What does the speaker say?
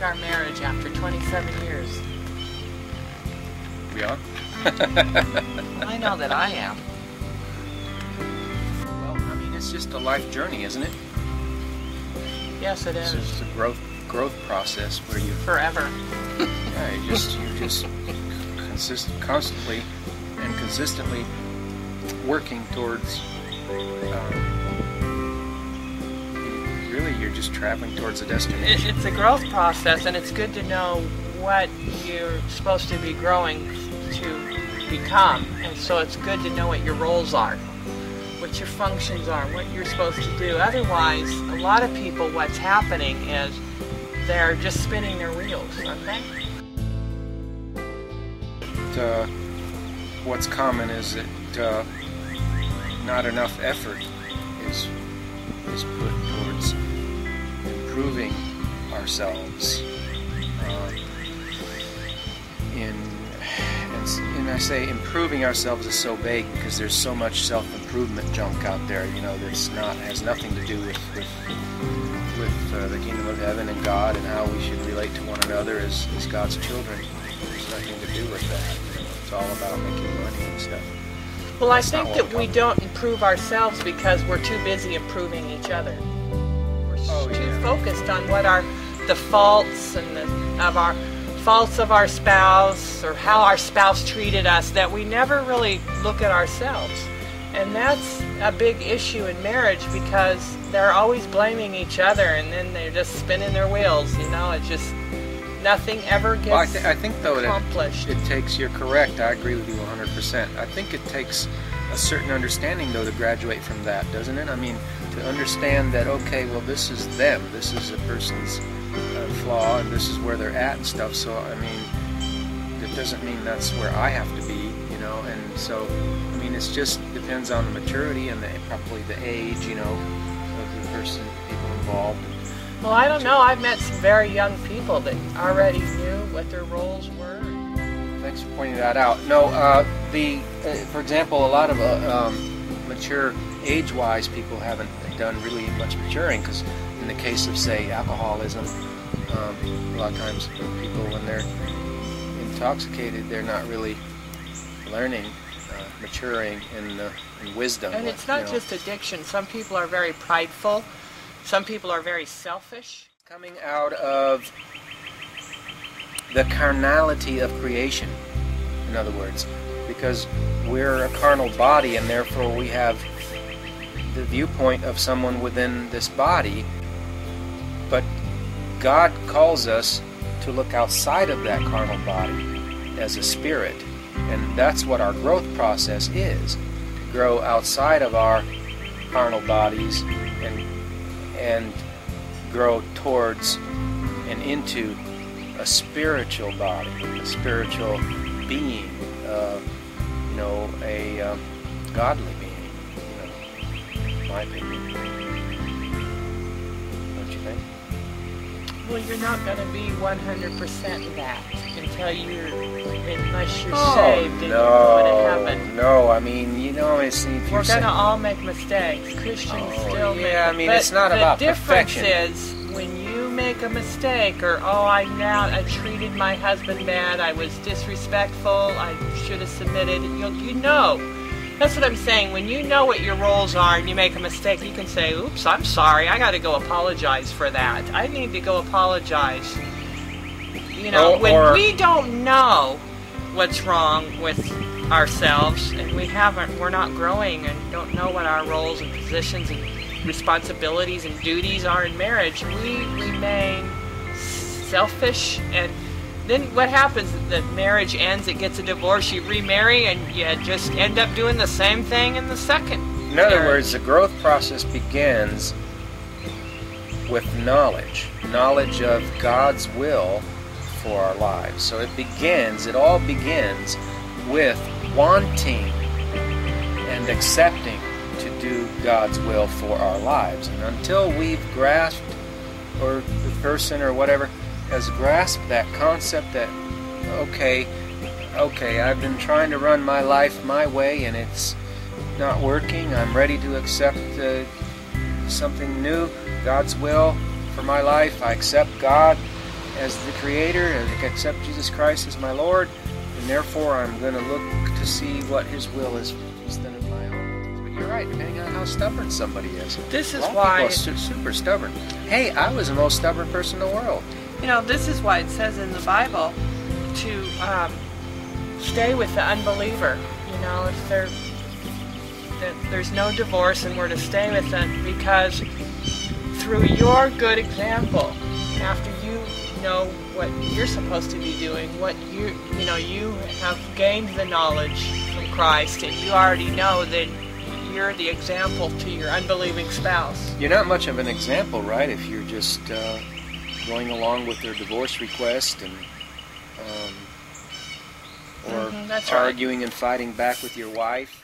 like our marriage after 27 years? We are? I know that I am. Well, I mean, it's just a life journey, isn't it? Yes, it It's is. just a growth process where you Forever. you're just constantly and consistently working towards. Really, you're just traveling towards a destination. It's a growth process, and it's good to know what you're supposed to be growing to become. And so it's good to know what your roles are, what your functions are, what you're supposed to do. Otherwise, a lot of people, what's happening is they're just spinning their wheels, aren't they? What's common is that not enough effort is put towards improving ourselves. And I say improving ourselves is so vague because there's so much self-improvement junk out there, you know, has nothing to do with the kingdom of heaven and God and how we should relate to one another as God's children. There's nothing to do with that. You know, it's all about making money and stuff. Well, I think that we don't improve ourselves because we're too busy improving each other. We're too focused on what are the faults and faults of our spouse or how our spouse treated us that we never really look at ourselves. And that's a big issue in marriage because they're always blaming each other and then they're just spinning their wheels, you know, it's just nothing ever gets I think though accomplished. It takes, you're correct, I agree with you 100%. I think it takes a certain understanding though to graduate from that, doesn't it? I mean, to understand that, okay, well this is them, this is a person's flaw and this is where they're at and stuff, so I mean, it doesn't mean that's where I have to be, you know, and so, I mean, it's just depends on the maturity and probably the age, you know, of the person, people involved. Well, I don't know. I've met some very young people that already knew what their roles were. Thanks for pointing that out. No, for example, a lot of mature, age-wise people haven't done really much maturing because in the case of, say, alcoholism, a lot of times people, when they're intoxicated, they're not really learning, maturing in wisdom. And it's not just addiction. Some people are very prideful. Some people are very selfish. Coming out of the carnality of creation, in other words, because we're a carnal body and therefore we have the viewpoint of someone within this body, but God calls us to look outside of that carnal body as a spirit, and that's what our growth process is, to grow outside of our carnal bodies and grow towards and into a spiritual body, a spiritual being, you know, a godly being, you know, in my opinion. Don't you think? Well, you're not going to be 100% that unless you're Oh, saved and you're going to heaven. No, I mean, you know, it's, if We're going to all make mistakes. Christians still make I mean, it's not about perfection. The difference is when you make a mistake or, oh, I treated my husband bad, I was disrespectful, I should have submitted, you know. That's what I'm saying. When you know what your roles are and you make a mistake, you can say, oops, I'm sorry, I got to go apologize for that. I need to go apologize. You know, when we don't know what's wrong with ourselves and we're not growing and don't know what our roles and positions and responsibilities and duties are in marriage, we remain selfish, and then what happens? The marriage ends, it gets a divorce, you remarry, and you just end up doing the same thing in the second In other words, the growth process begins with knowledge of God's will for our lives. So it all begins with wanting and accepting to do God's will for our lives. And until we've grasped, or the person or whatever has grasped that concept that, okay, I've been trying to run my life my way and it's not working, I'm ready to accept something new, God's will for my life, I accept God, as the Creator and accept Jesus Christ as my Lord, and therefore I'm going to look to see what His will is instead of my own. But you're right, depending on how stubborn somebody is. This is a lot why of people are super stubborn. Hey, I was the most stubborn person in the world. this is why it says in the Bible to stay with the unbeliever. If there's no divorce, and we're to stay with them, because through your good example, after you know what you're supposed to be doing, what you have gained the knowledge from Christ, and you already know that you're the example to your unbelieving spouse. You're not much of an example, right, if you're just going along with their divorce request and or That's right. arguing and fighting back with your wife.